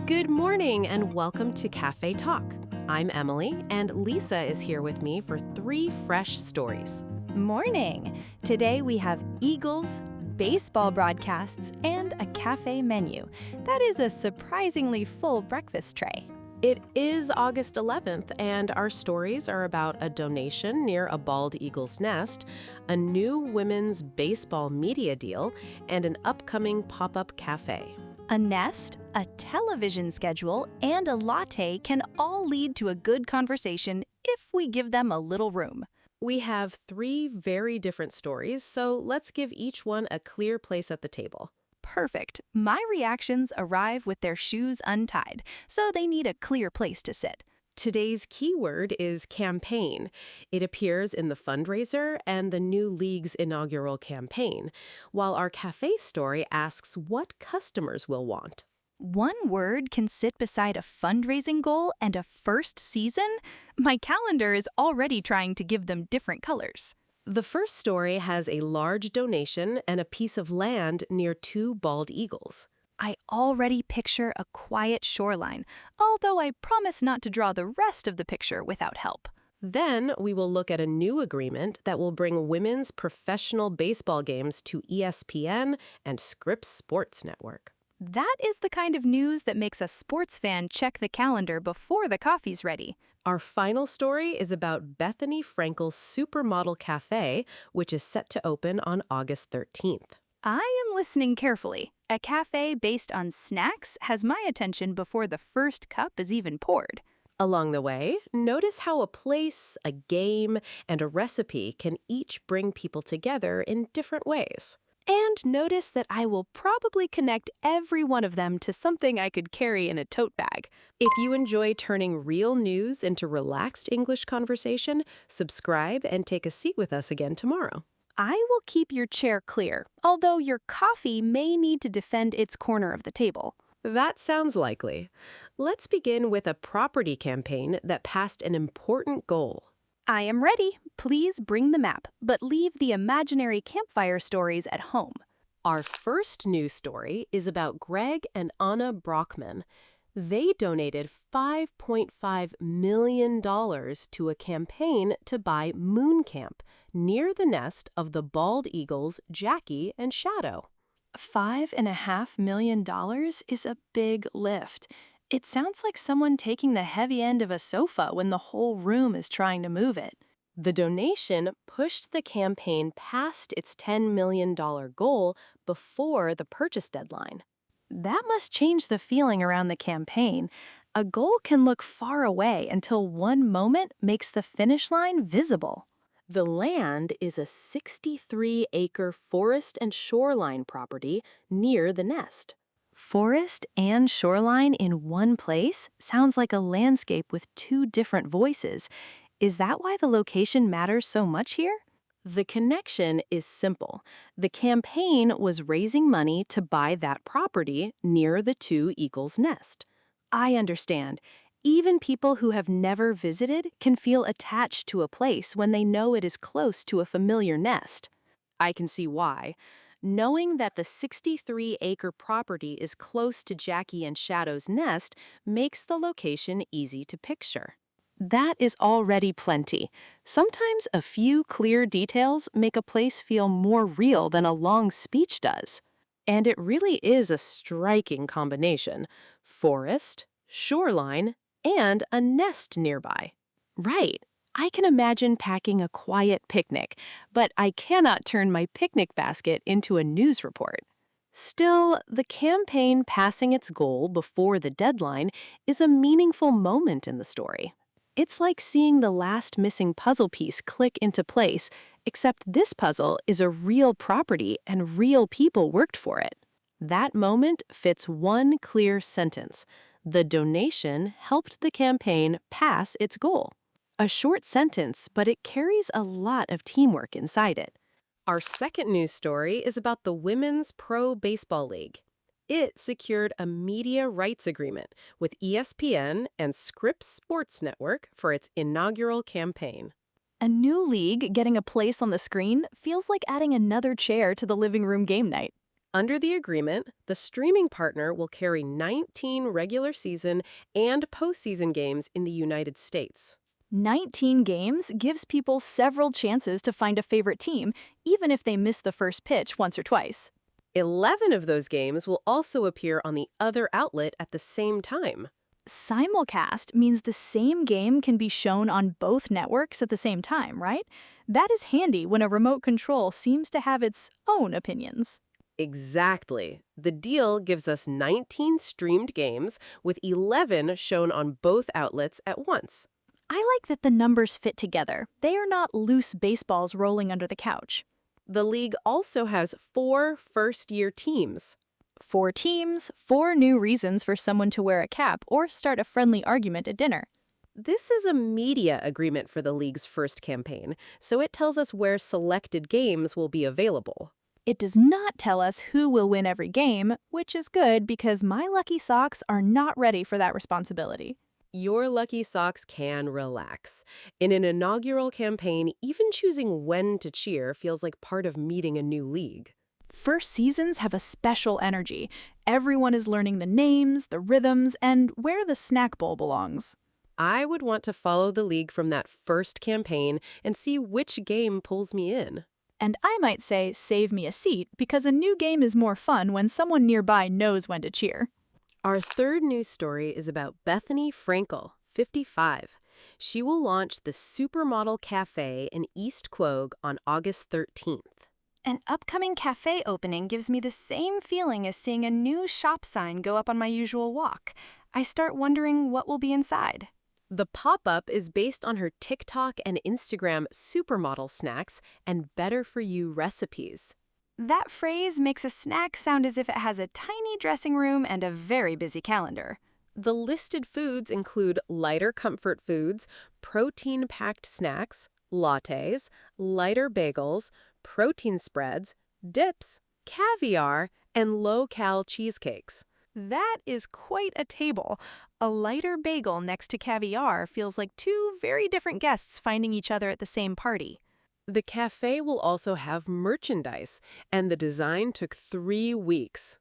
Good morning and welcome to Cafe Talk. I'm Emily and Lisa is here with me for 3 fresh stories. Morning! Today we have Eagles, baseball broadcasts, and a cafe menu. That is a surprisingly full breakfast tray. It is August 11th and our stories are about a donation near a bald eagle's nest, a new women's baseball media deal, and an upcoming pop-up cafe. A nest, a television schedule, and a latte can all lead to a good conversation if we give them a little room. We have 3 very different stories, so let's give each one a clear place at the table. Perfect. My reactions arrive with their shoes untied, so they need a clear place to sit. Today's keyword is campaign. It appears in the fundraiser and the new league's inaugural campaign, while our cafe story asks what customers will want. One word can sit beside a fundraising goal and a first season? My calendar is already trying to give them different colors. The first story has a large donation and a piece of land near 2 bald eagles. I already picture a quiet shoreline, although I promise not to draw the rest of the picture without help. Then we will look at a new agreement that will bring women's professional baseball games to ESPN and Scripps Sports Network. That is the kind of news that makes a sports fan check the calendar before the coffee's ready. Our final story is about Bethany Frankel's Supermodel Cafe, which is set to open on August 13th. I am listening carefully. A cafe based on snacks has my attention before the first cup is even poured. Along the way, notice how a place, a game, and a recipe can each bring people together in different ways. And notice that I will probably connect every one of them to something I could carry in a tote bag. If you enjoy turning real news into relaxed English conversation, subscribe and take a seat with us again tomorrow. I will keep your chair clear, although your coffee may need to defend its corner of the table. That sounds likely. Let's begin with a property campaign that passed an important goal. I am ready. Please bring the map, but leave the imaginary campfire stories at home. Our first news story is about Greg and Anna Brockman. They donated $5.5 million to a campaign to buy Moon Camp near the nest of the bald eagles Jackie and Shadow. $5.5 million is a big lift. It sounds like someone taking the heavy end of a sofa when the whole room is trying to move it. The donation pushed the campaign past its $10 million goal before the purchase deadline. That must change the feeling around the campaign. A goal can look far away until one moment makes the finish line visible. The land is a 63-acre forest and shoreline property near the nest. Forest and shoreline in one place sounds like a landscape with 2 different voices. Is that why the location matters so much here? The connection is simple. The campaign was raising money to buy that property near the 2 eagles' nest. I understand. Even people who have never visited can feel attached to a place when they know it is close to a familiar nest. I can see why. Knowing that the 63-acre property is close to Jackie and Shadow's nest makes the location easy to picture. That is already plenty. Sometimes a few clear details make a place feel more real than a long speech does. And it really is a striking combination: forest, shoreline, and a nest nearby. Right. I can imagine packing a quiet picnic, but I cannot turn my picnic basket into a news report. Still, the campaign passing its goal before the deadline is a meaningful moment in the story. It's like seeing the last missing puzzle piece click into place, except this puzzle is a real property and real people worked for it. That moment fits one clear sentence: the donation helped the campaign pass its goal. A short sentence, but it carries a lot of teamwork inside it. Our second news story is about the Women's Pro Baseball League. It secured a media rights agreement with ESPN and Scripps Sports Network for its inaugural campaign. A new league getting a place on the screen feels like adding another chair to the living room game night. Under the agreement, the streaming partner will carry 19 regular season and postseason games in the United States. 19 games gives people several chances to find a favorite team, even if they miss the first pitch once or twice. 11 of those games will also appear on the other outlet at the same time. Simulcast means the same game can be shown on both networks at the same time, right? That is handy when a remote control seems to have its own opinions. Exactly. The deal gives us 19 streamed games with 11 shown on both outlets at once. I like that the numbers fit together. They are not loose baseballs rolling under the couch. The league also has 4 first-year teams. 4 teams, 4 new reasons for someone to wear a cap or start a friendly argument at dinner. This is a media agreement for the league's first campaign, so it tells us where selected games will be available. It does not tell us who will win every game, which is good because my lucky socks are not ready for that responsibility. Your lucky socks can relax. In an inaugural campaign, even choosing when to cheer feels like part of meeting a new league. First seasons have a special energy. Everyone is learning the names, the rhythms, and where the snack bowl belongs. I would want to follow the league from that first campaign and see which game pulls me in. And I might say, save me a seat, because a new game is more fun when someone nearby knows when to cheer. Our third news story is about Bethany Frankel, 55. She will launch the Supermodel Cafe in East Quogue on August 13th. An upcoming cafe opening gives me the same feeling as seeing a new shop sign go up on my usual walk. I start wondering what will be inside. The pop-up is based on her TikTok and Instagram supermodel snacks and better-for-you recipes. That phrase makes a snack sound as if it has a tiny dressing room and a very busy calendar. The listed foods include lighter comfort foods, protein-packed snacks, lattes, lighter bagels, protein spreads, dips, caviar, and low-cal cheesecakes. That is quite a table. A lighter bagel next to caviar feels like 2 very different guests finding each other at the same party. The cafe will also have merchandise, and the design took 3 weeks.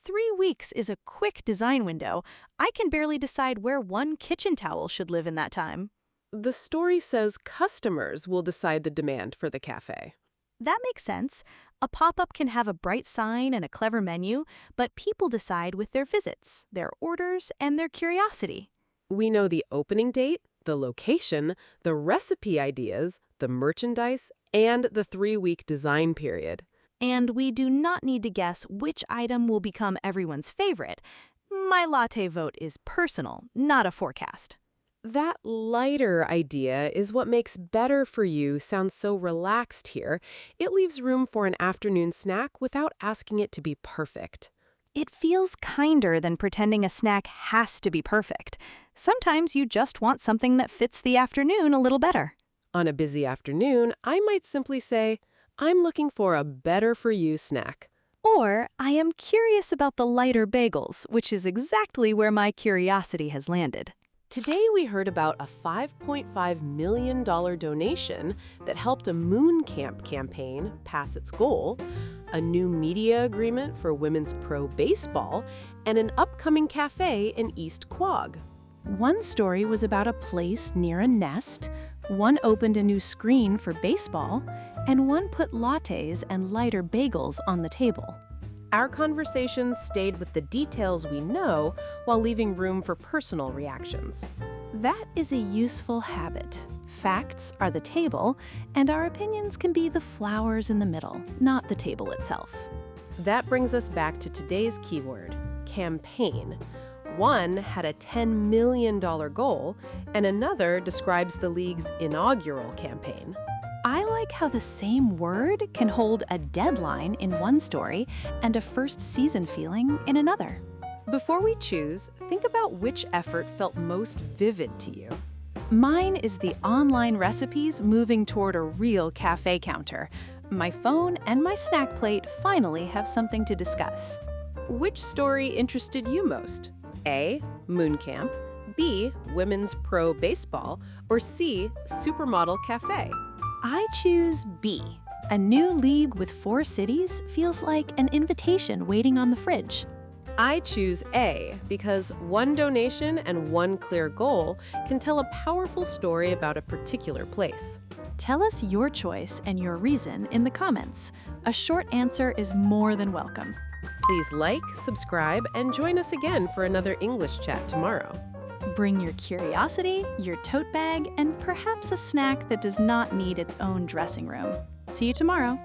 3 weeks is a quick design window. I can barely decide where one kitchen towel should live in that time. The story says customers will decide the demand for the cafe. That makes sense. A pop-up can have a bright sign and a clever menu, but people decide with their visits, their orders, and their curiosity. We know the opening date, the location, the recipe ideas, the merchandise, and the 3-week design period. And we do not need to guess which item will become everyone's favorite. My latte vote is personal, not a forecast. That lighter idea is what makes better for you sound so relaxed here. It leaves room for an afternoon snack without asking it to be perfect. It feels kinder than pretending a snack has to be perfect. Sometimes you just want something that fits the afternoon a little better. On a busy afternoon, I might simply say, I'm looking for a better-for-you snack. Or, I am curious about the lighter bagels, which is exactly where my curiosity has landed. Today we heard about a $5.5 million donation that helped a moon camp campaign pass its goal, a new media agreement for women's pro baseball, and an upcoming cafe in East Quogue. One story was about a place near a nest, one opened a new screen for baseball, and one put lattes and lighter bagels on the table. Our conversations stayed with the details we know while leaving room for personal reactions. That is a useful habit. Facts are the table, and our opinions can be the flowers in the middle, not the table itself. That brings us back to today's keyword, campaign. One had a $10 million goal, and another describes the league's inaugural campaign. I like how the same word can hold a deadline in one story and a first season feeling in another. Before we choose, think about which effort felt most vivid to you. Mine is the online recipes moving toward a real cafe counter. My phone and my snack plate finally have something to discuss. Which story interested you most? A. Moon Camp, B. Women's Pro Baseball, or C. Supermodel Cafe? I choose B. A new league with 4 cities feels like an invitation waiting on the fridge. I choose A because one donation and one clear goal can tell a powerful story about a particular place. Tell us your choice and your reason in the comments. A short answer is more than welcome. Please like, subscribe, and join us again for another English chat tomorrow. Bring your curiosity, your tote bag, and perhaps a snack that does not need its own dressing room. See you tomorrow.